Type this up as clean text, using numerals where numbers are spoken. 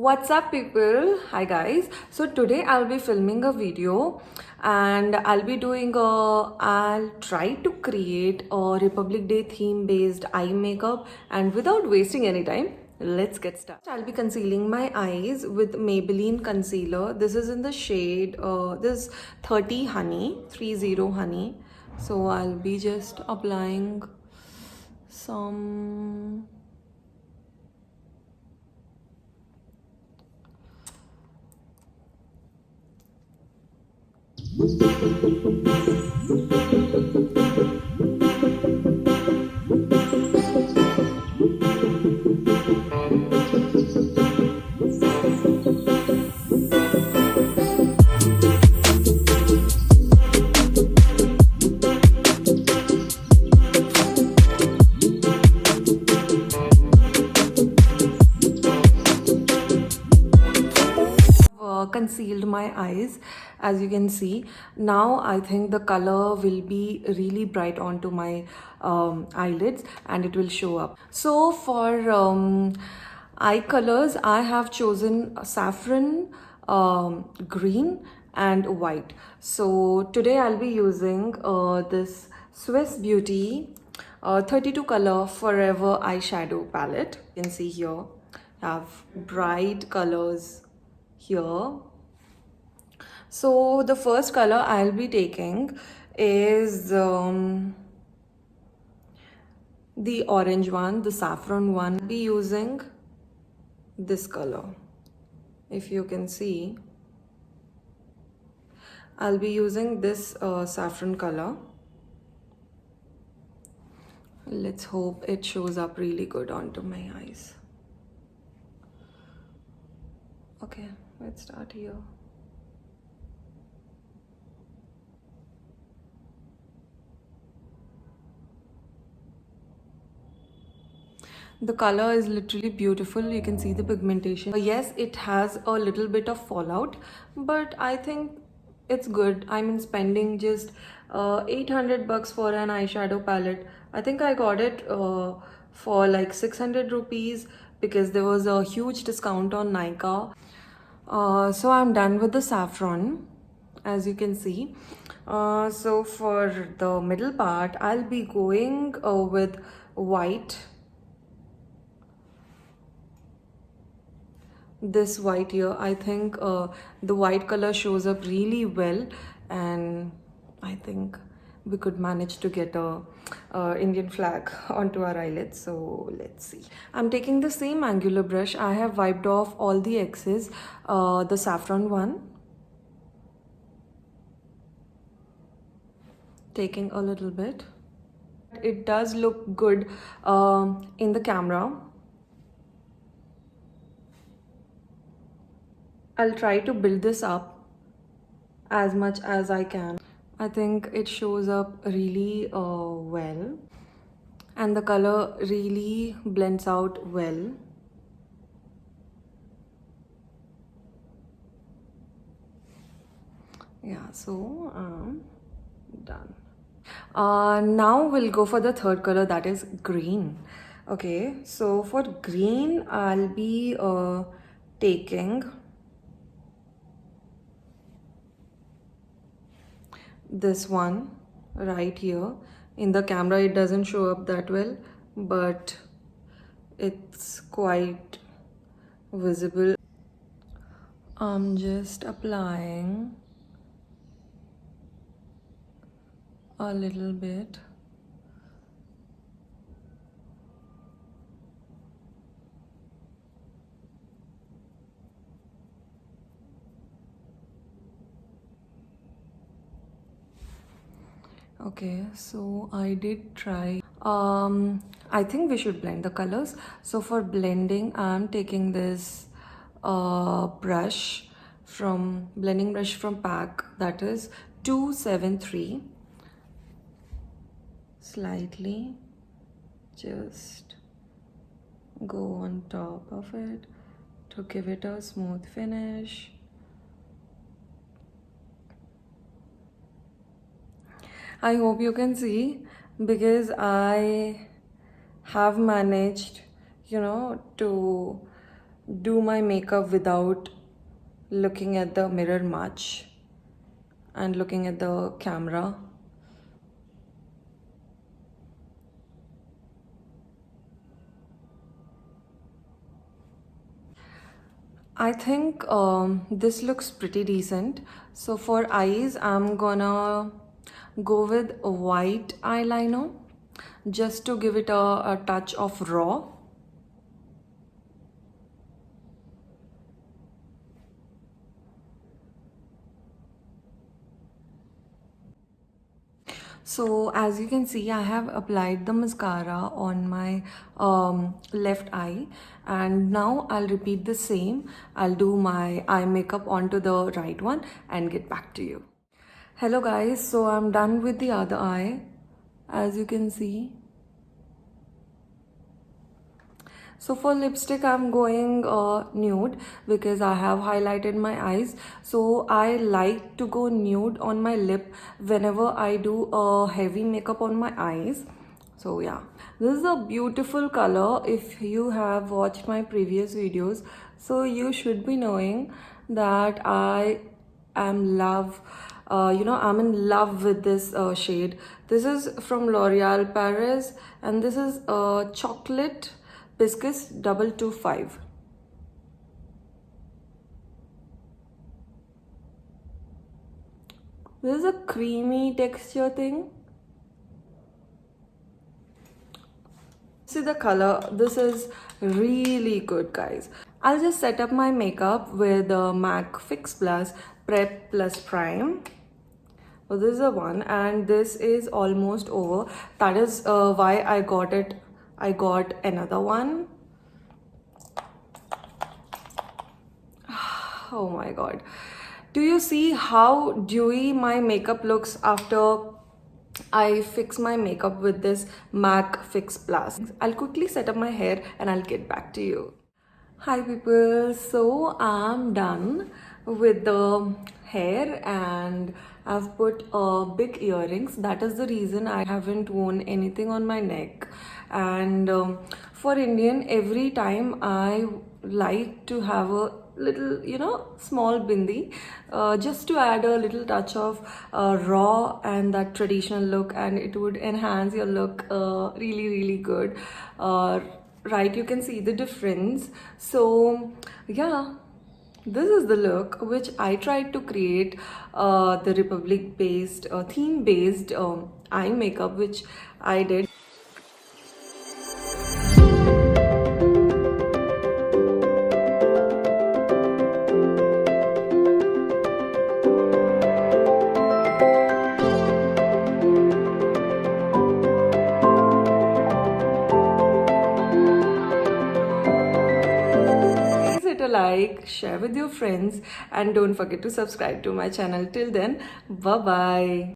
What's up people? Hi guys. So today I'll be filming a video and I'll try to create a Republic Day theme based eye makeup, and without wasting any time, let's get started. I'll be concealing my eyes with Maybelline concealer. This is in the shade this 30 honey, 30 honey. So I'll be just applying some. Concealed my eyes, as you can see. Now I think the color will be really bright onto my eyelids and it will show up. So for eye colors, I have chosen saffron, green and white. So today I'll be using this Swiss Beauty 32 color forever eyeshadow palette. You can see here I have bright colors here. So the first color I'll be taking is the orange one, the saffron one. I'll be using this color. If you can see, I'll be using this saffron color. Let's hope it shows up really good onto my eyes. Okay, let's start here. The color is literally beautiful. You can see the pigmentation. Yes, it has a little bit of fallout, but I think it's good. I mean, spending just 800 bucks for an eyeshadow palette. I think I got it for like 600 rupees because there was a huge discount on Nykaa. So I'm done with the saffron, as you can see. So for the middle part, I'll be going with white. This white here, I think the white color shows up really well, and I think we could manage to get a Indian flag onto our eyelids. So let's see. I'm taking the same angular brush. I have wiped off all the excess, the saffron one. Taking a little bit. It does look good in the camera. I'll try to build this up as much as I can. I think it shows up really well, and the color really blends out well. Yeah, so done. Now we'll go for the third color, that is green. Okay, so for green, I'll be taking this one right here. In the camera it doesn't show up that well, but it's quite visible. I'm just applying a little bit. Okay, so I did try. I think we should blend the colors. So for blending, I'm taking this blending brush from PAC, that is 273. Slightly just go on top of it to give it a smooth finish. I hope you can see, because I have managed, to do my makeup without looking at the mirror much and looking at the camera. I think this looks pretty decent. So for eyes, I'm gonna go with a white eyeliner just to give it a touch of raw. So as you can see, I have applied the mascara on my left eye, and now I'll repeat the same. I'll do my eye makeup onto the right one and get back to you. Hello guys, so I'm done with the other eye, as you can see. So for lipstick, I'm going nude because I have highlighted my eyes. So I like to go nude on my lip whenever I do a heavy makeup on my eyes. So yeah, this is a beautiful color. If you have watched my previous videos, so you should be knowing that I am I'm in love with this shade. This is from L'Oreal Paris, and this is chocolate Biscuits 225. This is a creamy texture thing. See the color, this is really good guys. I'll just set up my makeup with the MAC Fix Plus Prep Plus Prime. So this is the one, and this is almost over. That is why I got it. I got another one. Oh my god. Do you see how dewy my makeup looks after I fix my makeup with this MAC Fix Plus? I'll quickly set up my hair and I'll get back to you. Hi people, so I'm done with the hair and I've put big earrings. That is the reason I haven't worn anything on my neck. And for Indian, every time I like to have a little small bindi just to add a little touch of raw and that traditional look, and it would enhance your look really good. Right, you can see the difference. So yeah, this is the look which I tried to create, the republic based theme based eye makeup which I did. A like, share with your friends, and don't forget to subscribe to my channel. Till then, bye bye.